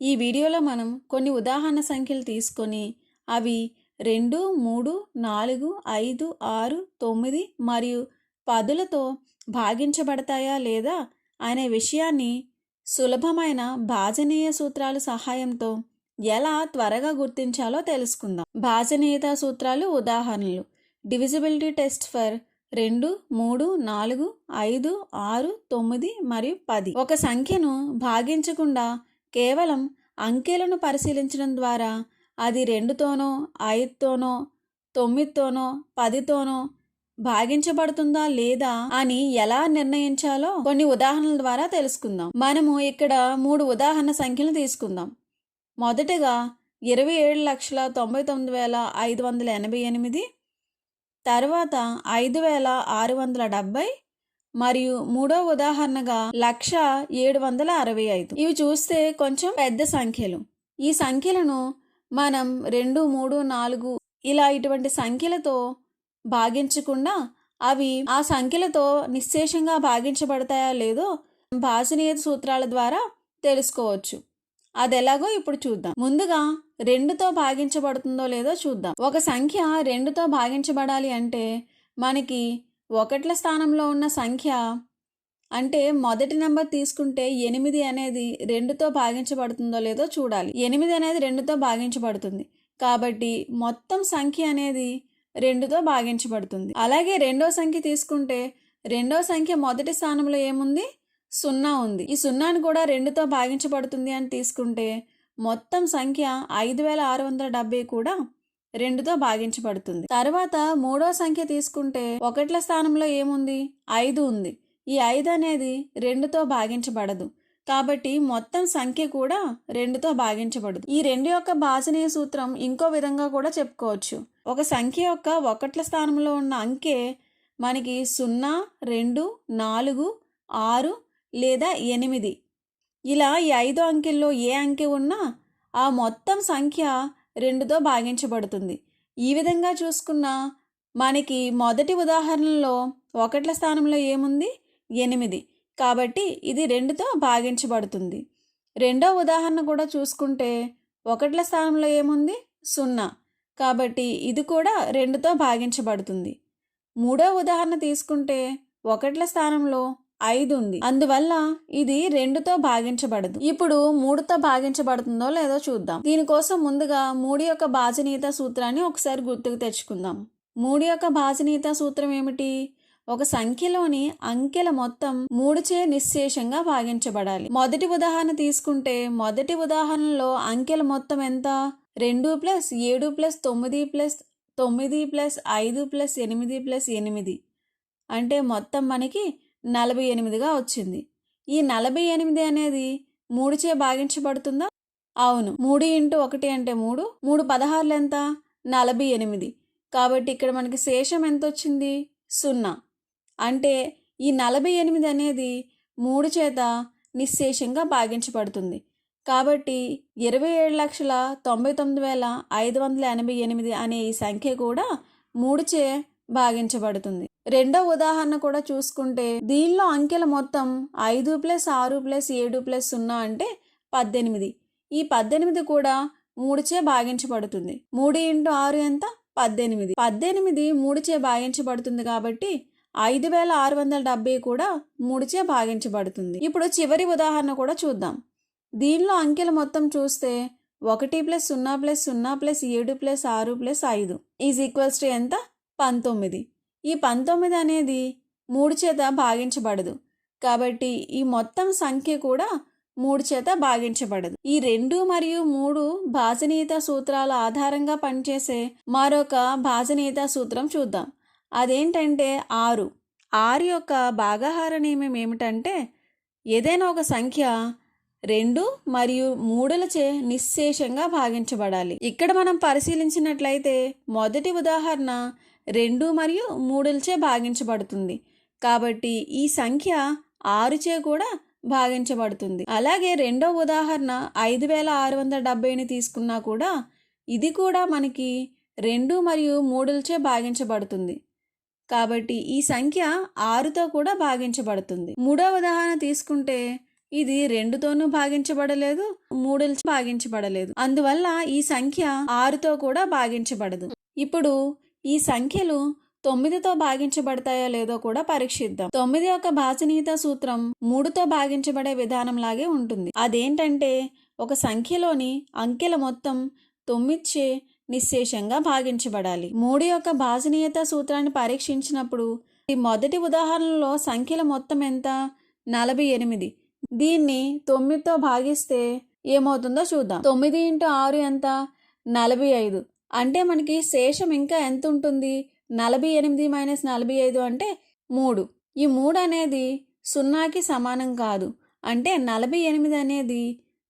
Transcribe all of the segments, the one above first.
ఈ వీడియోలో మనం కొన్ని ఉదాహరణ సంఖ్యలు తీసుకొని అవి 2, 3, 4, 5, 6, 9 మరియు 10లతో భాగించబడతాయా లేదా అనే విషయాన్ని సులభమైన భాజనీయ సూత్రాల సహాయంతో ఎలా త్వరగా గుర్తించాలో తెలుసుకుందాం. భాజనీయతా సూత్రాలు ఉదాహరణలు: డివిజిబిలిటీ టెస్ట్ ఫర్ 2, 3, 4, 5, 6, 9 మరియు 10. ఒక సంఖ్యను భాగించకుండా కేవలం అంకెలను పరిశీలించడం ద్వారా అది 2తోనో, 5తోనో, 9తోనో, 10తోనో భాగించబడుతుందా లేదా అని ఎలా నిర్ణయించాలో కొన్ని ఉదాహరణల ద్వారా తెలుసుకుందాం. మనము ఇక్కడ 3 ఉదాహరణ సంఖ్యలు తీసుకుందాం. మొదటగా 27,99,588, తర్వాత 5,670 మరియు మూడో ఉదాహరణగా 1,0765. ఇవి చూస్తే కొంచెం పెద్ద సంఖ్యలు. ఈ సంఖ్యలను మనం 2, 3, 4 ఇలా ఇటువంటి సంఖ్యలతో భాగించకుండా అవి ఆ సంఖ్యలతో నిశ్శేషంగా భాగించబడతాయా లేదో భాజనీయ సూత్రాల ద్వారా తెలుసుకోవచ్చు. అదెలాగో ఇప్పుడు చూద్దాం. ముందుగా 2తో భాగించబడుతుందో లేదో చూద్దాం. ఒక సంఖ్య 2తో భాగించబడాలి అంటే మనకి 1ల స్థానంలో ఉన్న సంఖ్య అంటే మొదటి నెంబర్ తీసుకుంటే 8 అనేది 2తో భాగించబడుతుందో లేదో చూడాలి. 8 అనేది 2తో భాగించబడుతుంది కాబట్టి మొత్తం సంఖ్య అనేది 2తో భాగించబడుతుంది. అలాగే రెండో సంఖ్య తీసుకుంటే రెండో సంఖ్య మొదటి స్థానంలో ఏముంది? 0 ఉంది. ఈ 0ని కూడా 2తో భాగించబడుతుంది అని తీసుకుంటే మొత్తం సంఖ్య 5,670 కూడా 2తో భాగించబడుతుంది. తర్వాత మూడో సంఖ్య తీసుకుంటే 1ల స్థానంలో ఏముంది? 5 ఉంది. ఈ 5 అనేది 2తో భాగించబడదు కాబట్టి మొత్తం సంఖ్య కూడా 2తో భాగించబడదు. ఈ 2 యొక్క భాజనీయ సూత్రం ఇంకో విధంగా కూడా చెప్పుకోవచ్చు. ఒక సంఖ్య యొక్క 1ల స్థానంలో ఉన్న అంకె మనకి 0, 2, 4, 6 లేదా 8 ఇలా ఈ 5 అంకెల్లో ఏ అంకె ఉన్నా ఆ మొత్తం సంఖ్య 2తో భాగించబడుతుంది. ఈ విధంగా చూసుకున్న మనకి మొదటి ఉదాహరణలో 1ల స్థానంలో ఏముంది? 8 కాబట్టి ఇది 2తో భాగించబడుతుంది. రెండో ఉదాహరణ కూడా చూసుకుంటే 1ల స్థానంలో ఏముంది? 0 కాబట్టి ఇది కూడా 2తో భాగించబడుతుంది. మూడో ఉదాహరణ తీసుకుంటే 1ల స్థానంలో 5 ఉంది. అందువల్ల ఇది 2తో భాగించబడదు. ఇప్పుడు 3తో భాగించబడుతుందో లేదో చూద్దాం. దీనికోసం ముందుగా 3 యొక్క భాజనీయత సూత్రాన్ని ఒకసారి గుర్తుకు తెచ్చుకుందాం. 3 యొక్క భాజనీయత సూత్రం ఏమిటి? ఒక సంఖ్యలోని అంకెల మొత్తం 3చే నిశ్శేషంగా భాగించబడాలి. మొదటి ఉదాహరణ తీసుకుంటే మొదటి ఉదాహరణలో అంకెల మొత్తం ఎంత? 2 + 7 + 9 + 9 + 5 + 8 + 8 అంటే మొత్తం మనకి 48గా వచ్చింది. ఈ 48 అనేది 3చే భాగించబడుతుందా? అవును. 3 × 1 అంటే 3. 3 16లు ఎంత? 48. కాబట్టి ఇక్కడ మనకి శేషం ఎంత వచ్చింది? 0. అంటే ఈ 48 అనేది 3 చేత నిశ్శేషంగా భాగించబడుతుంది. కాబట్టి 27,99,588 అనే ఈ సంఖ్య కూడా 3చే భాగించబడుతుంది. రెండో ఉదాహరణ కూడా చూసుకుంటే దీనిలో అంకెల మొత్తం 5 + 6 + 7 + 0 అంటే 18. ఈ 18 కూడా 3చే భాగించబడుతుంది. 3 × 6 ఎంత? 18. 18 3చే భాగించబడుతుంది కాబట్టి 5,670 కూడా 3చే భాగించబడుతుంది. ఇప్పుడు చివరి ఉదాహరణ కూడా చూద్దాం. దీనిలో అంకెల మొత్తం చూస్తే 1 + 0 + 0 + 7 + 6 + 5 = ఎంత? 19. ఈ 19 అనేది 3 చేత భాగించబడదు కాబట్టి ఈ మొత్తం సంఖ్య కూడా 3 చేత భాగించబడదు. ఈ 2 మరియు 3 భాజనీయత సూత్రాల ఆధారంగా పనిచేసే మరొక భాజనీయత సూత్రం చూద్దాం. అదేంటంటే 6. 6 యొక్క భాగాహార నియమం ఏమిటంటే ఏదైనా ఒక సంఖ్య 2 మరియు 3లచే నిశ్శేషంగా భాగించబడాలి. ఇక్కడ మనం పరిశీలించినట్లయితే మొదటి ఉదాహరణ 2 మరియు 3లచే భాగించబడుతుంది కాబట్టి ఈ సంఖ్య 6చే కూడా భాగించబడుతుంది. అలాగే రెండో ఉదాహరణ 5,670ని తీసుకున్నా కూడా ఇది కూడా మనకి 2 మరియు 3లచే భాగించబడుతుంది కాబట్టి ఈ సంఖ్య 6తో కూడా భాగించబడుతుంది. మూడో ఉదాహరణ తీసుకుంటే ఇది 2తోనూ భాగించబడలేదు, 3 భాగించబడలేదు. అందువల్ల ఈ సంఖ్య 6తో కూడా భాగించబడదు. ఇప్పుడు ఈ సంఖ్యలు 9తో భాగించబడతాయో లేదో కూడా పరీక్షిద్దాం. 9 యొక్క భాజనీయత సూత్రం 3తో భాగించబడే విధానంలాగే ఉంటుంది. అదేంటంటే ఒక సంఖ్యలోని అంకెల మొత్తం 9చే నిశ్శేషంగా భాగించబడాలి. 3 యొక్క భాజనీయత సూత్రాన్ని పరీక్షించినప్పుడు ఈ మొదటి ఉదాహరణలో సంఖ్యల మొత్తం ఎంత? 48. దీన్ని 9తో భాగిస్తే ఏమవుతుందో చూద్దాం. 9 × 6 ఎంత? 45. అంటే మనకి శేషం ఇంకా ఎంత ఉంటుంది? 48 - 45 అంటే 3. ఈ 3 అనేది 0కి సమానం కాదు. అంటే 48 అనేది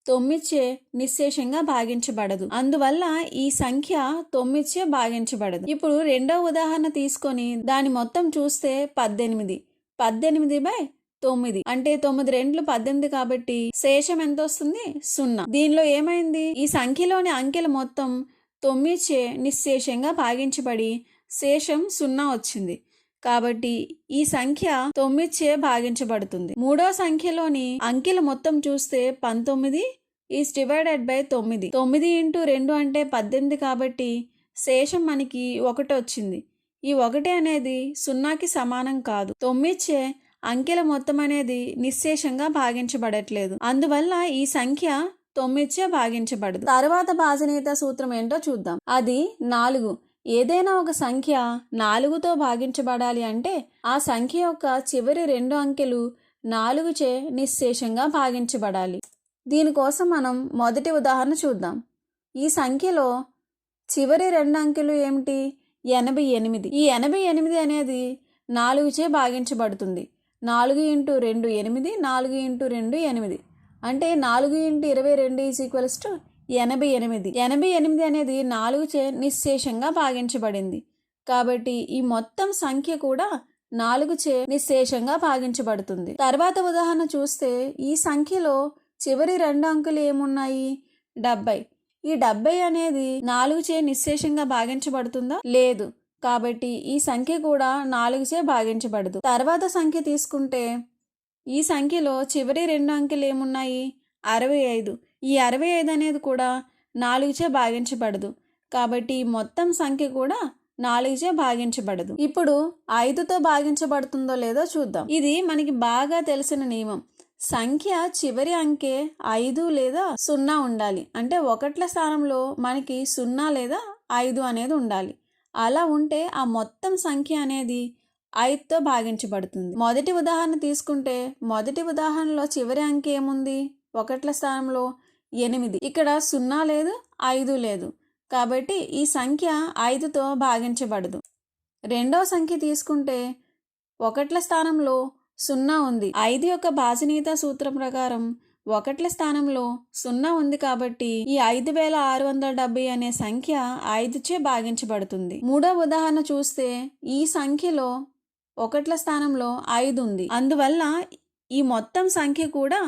9చే నిశ్శేషంగా భాగించబడదు. అందువల్ల ఈ సంఖ్య 9చే భాగించబడదు. ఇప్పుడు రెండవ ఉదాహరణ తీసుకొని దాని మొత్తం చూస్తే 18. 18/9 అంటే 9 2 18 కాబట్టి శేషం ఎంత వస్తుంది? 0. దీనిలో ఏమైంది? ఈ సంఖ్యలోని అంకెల మొత్తం 9చే నిశ్శేషంగా భాగించబడి శేషం 0 వచ్చింది. కాబట్టి ఈ సంఖ్య 9చే భాగించబడుతుంది. మూడో సంఖ్యలోని అంకెల మొత్తం చూస్తే 19 ఈజ్ డివైడెడ్ బై 9. 9 × 2 అంటే 18 కాబట్టి శేషం మనకి 1 వచ్చింది. ఈ 1 అనేది 0కి సమానం కాదు. 9చే అంకెల మొత్తం అనేది నిశ్శేషంగా భాగించబడట్లేదు. అందువల్ల ఈ సంఖ్య 9చే భాగించబడదు. తర్వాత భాజనీయత సూత్రం ఏంటో చూద్దాం. అది 4. ఏదైనా ఒక సంఖ్య 4తో భాగించబడాలి అంటే ఆ సంఖ్య యొక్క చివరి 2 అంకెలు 4చే నిశ్శేషంగా భాగించబడాలి. దీనికోసం మనం మొదటి ఉదాహరణ చూద్దాం. ఈ సంఖ్యలో చివరి 2 అంకెలు ఏమిటి? 88. ఈ 88 అనేది 4చే భాగించబడుతుంది. 4 × 2 8, 4 × 2 8. అంటే 4 × 22 88. 88 అనేది 4చే నిశ్శేషంగా భాగించబడింది. కాబట్టి ఈ మొత్తం సంఖ్య కూడా 4చే నిశ్శేషంగా భాగించబడుతుంది. తర్వాత ఉదాహరణ చూస్తే ఈ సంఖ్యలో చివరి 2 అంకెలు ఏమున్నాయి? 70. ఈ 70 అనేది 4చే నిశ్శేషంగా భాగించబడుతుందా? లేదు. కాబట్టి ఈ సంఖ్య కూడా 4చే భాగించబడదు. తర్వాత సంఖ్య తీసుకుంటే ఈ సంఖ్యలో చివరి 2 అంకెలు ఏమున్నాయి? 65. ఈ 65 అనేది కూడా 4చే భాగించబడదు. కాబట్టి మొత్తం సంఖ్య కూడా 4చే భాగించబడదు. ఇప్పుడు 5తో భాగించబడుతుందో లేదో చూద్దాం. ఇది మనకి బాగా తెలిసిన నియమం. సంఖ్య చివరి అంకె 5 లేదా 0 ఉండాలి. అంటే 1ల స్థానంలో మనకి 0 లేదా 5 అనేది ఉండాలి. అలా ఉంటే ఆ మొత్తం సంఖ్య అనేది 5తో భాగించబడుతుంది. మొదటి ఉదాహరణ తీసుకుంటే మొదటి ఉదాహరణలో చివరి అంకె ఏముంది? 1ల స్థానంలో 8. ఇక్కడ 0 లేదు, 5 లేదు. కాబట్టి ఈ సంఖ్య 5తో భాగించబడదు. రెండవ సంఖ్య తీసుకుంటే 1ల స్థానంలో 0 ఉంది. 5 యొక్క భాజనీయత సూత్రం ప్రకారం 1ల స్థానంలో 0 ఉంది కాబట్టి ఈ 5670 అనే సంఖ్య 5చే భాగించబడుతుంది. మూడవ ఉదాహరణ చూస్తే ఈ సంఖ్యలో 1ల స్థానంలో 5 ఉంది. అందువల్ల ఈ మొత్తం సంఖ్య కూడా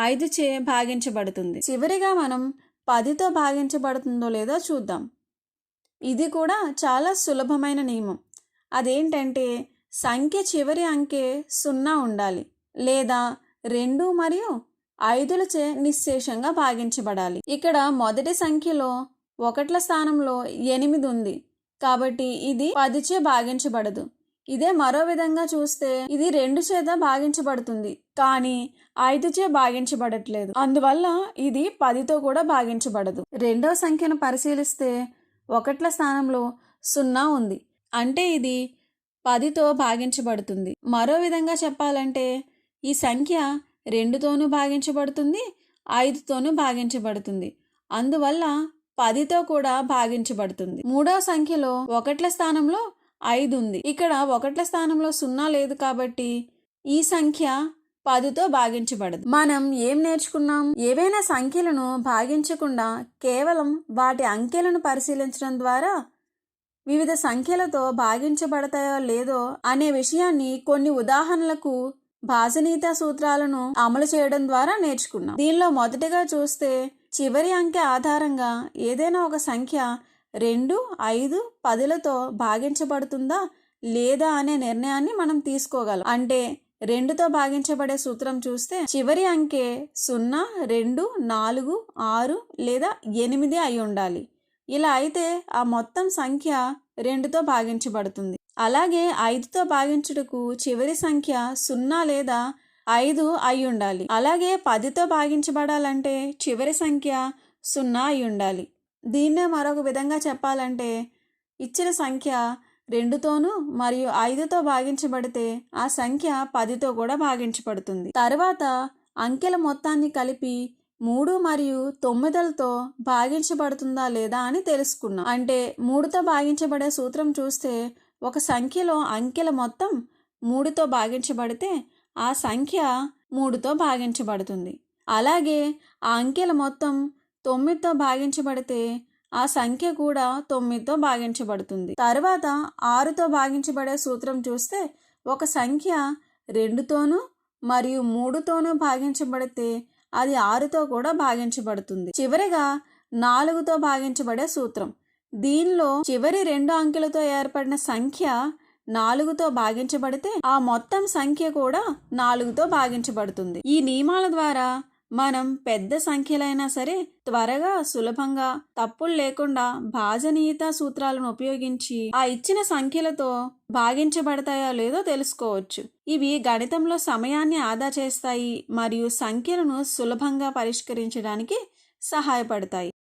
5చే భాగించబడుతుంది. చివరిగా మనం 10తో భాగించబడుతుందో లేదో చూద్దాం. ఇది కూడా చాలా సులభమైన నియమం. అదేంటంటే సంఖ్య చివరి అంకె 0 ఉండాలి లేదా 2 మరియు 5లచే నిశ్శేషంగా భాగించబడాలి. ఇక్కడ మొదటి సంఖ్యలో 1ల స్థానంలో 8 ఉంది కాబట్టి ఇది 10చే భాగించబడదు. ఇదే మరో విధంగా చూస్తే ఇది 2 చేత భాగించబడుతుంది కానీ 5చే భాగించబడట్లేదు. అందువల్ల ఇది 10తో కూడా భాగించబడదు. రెండవ సంఖ్యను పరిశీలిస్తే 1ల స్థానంలో 0 ఉంది. అంటే ఇది 10తో భాగించబడుతుంది. మరో విధంగా చెప్పాలంటే ఈ సంఖ్య 2తోనూ భాగించబడుతుంది, 5తోనూ భాగించబడుతుంది. అందువల్ల 10తో కూడా భాగించబడుతుంది. మూడవ సంఖ్యలో 1ల స్థానంలో 5 ఉంది. ఇక్కడ 1ల స్థానంలో 0 లేదు కాబట్టి ఈ సంఖ్య 10తో భాగించబడదు. మనం ఏం నేర్చుకున్నాం? ఏవైనా సంఖ్యలను భాగించకుండా కేవలం వాటి అంకెలను పరిశీలించడం ద్వారా వివిధ సంఖ్యలతో భాగించబడతాయో లేదో అనే విషయాన్ని కొన్ని ఉదాహరణలకు భాజనీయత సూత్రాలను అమలు చేయడం ద్వారా నేర్చుకున్నాం. దీనిలో మొదటిగా చూస్తే చివరి అంకె ఆధారంగా ఏదైనా ఒక సంఖ్య 2, 5, 10లతో భాగించబడుతుందా లేదా అనే నిర్ణయాన్ని మనం తీసుకోగలం. అంటే 2తో భాగించబడే సూత్రం చూస్తే చివరి అంకె 0, 2, 4, 6 లేదా 8 అయి ఉండాలి. ఇలా అయితే ఆ మొత్తం సంఖ్య 2తో భాగించబడుతుంది. అలాగే 5తో భాగించుటకు చివరి సంఖ్య 0 లేదా 5 అయి ఉండాలి. అలాగే 10తో భాగించబడాలంటే చివరి సంఖ్య 0 అయి ఉండాలి. దీన్నే మరొక విధంగా చెప్పాలంటే ఇచ్చిన సంఖ్య 2తోనూ మరియు 5తో భాగించబడితే ఆ సంఖ్య 10తో కూడా భాగించబడుతుంది. తర్వాత అంకెల మొత్తాన్ని కలిపి 3 మరియు 9లతో భాగించబడుతుందా లేదా అని తెలుసుకున్నాం. అంటే 3తో భాగించబడే సూత్రం చూస్తే ఒక సంఖ్యలో అంకెల మొత్తం 3తో భాగించబడితే ఆ సంఖ్య 3తో భాగించబడుతుంది. అలాగే ఆ అంకెల మొత్తం 9తో భాగించబడితే ఆ సంఖ్య కూడా 9తో భాగించబడుతుంది. తర్వాత 6తో భాగించబడే సూత్రం చూస్తే ఒక సంఖ్య 2తోనూ మరియు 3తోనూ భాగించబడితే అది 6తో కూడా భాగించబడుతుంది. చివరిగా 4తో భాగించబడే సూత్రం. దీనిలో చివరి 2 అంకెలతో ఏర్పడిన సంఖ్య 4తో భాగించబడితే ఆ మొత్తం సంఖ్య కూడా 4తో భాగించబడుతుంది. ఈ నియమాల ద్వారా మనం పెద్ద సంఖ్యలైనా సరే త్వరగా సులభంగా తప్పులు లేకుండా భాజనీయత సూత్రాలను ఉపయోగించి ఆ ఇచ్చిన సంఖ్యలతో భాగించబడతాయో లేదో తెలుసుకోవచ్చు. ఇవి గణితంలో సమయాన్ని ఆదా చేస్తాయి మరియు సంఖ్యలను సులభంగా పరిష్కరించడానికి సహాయపడతాయి.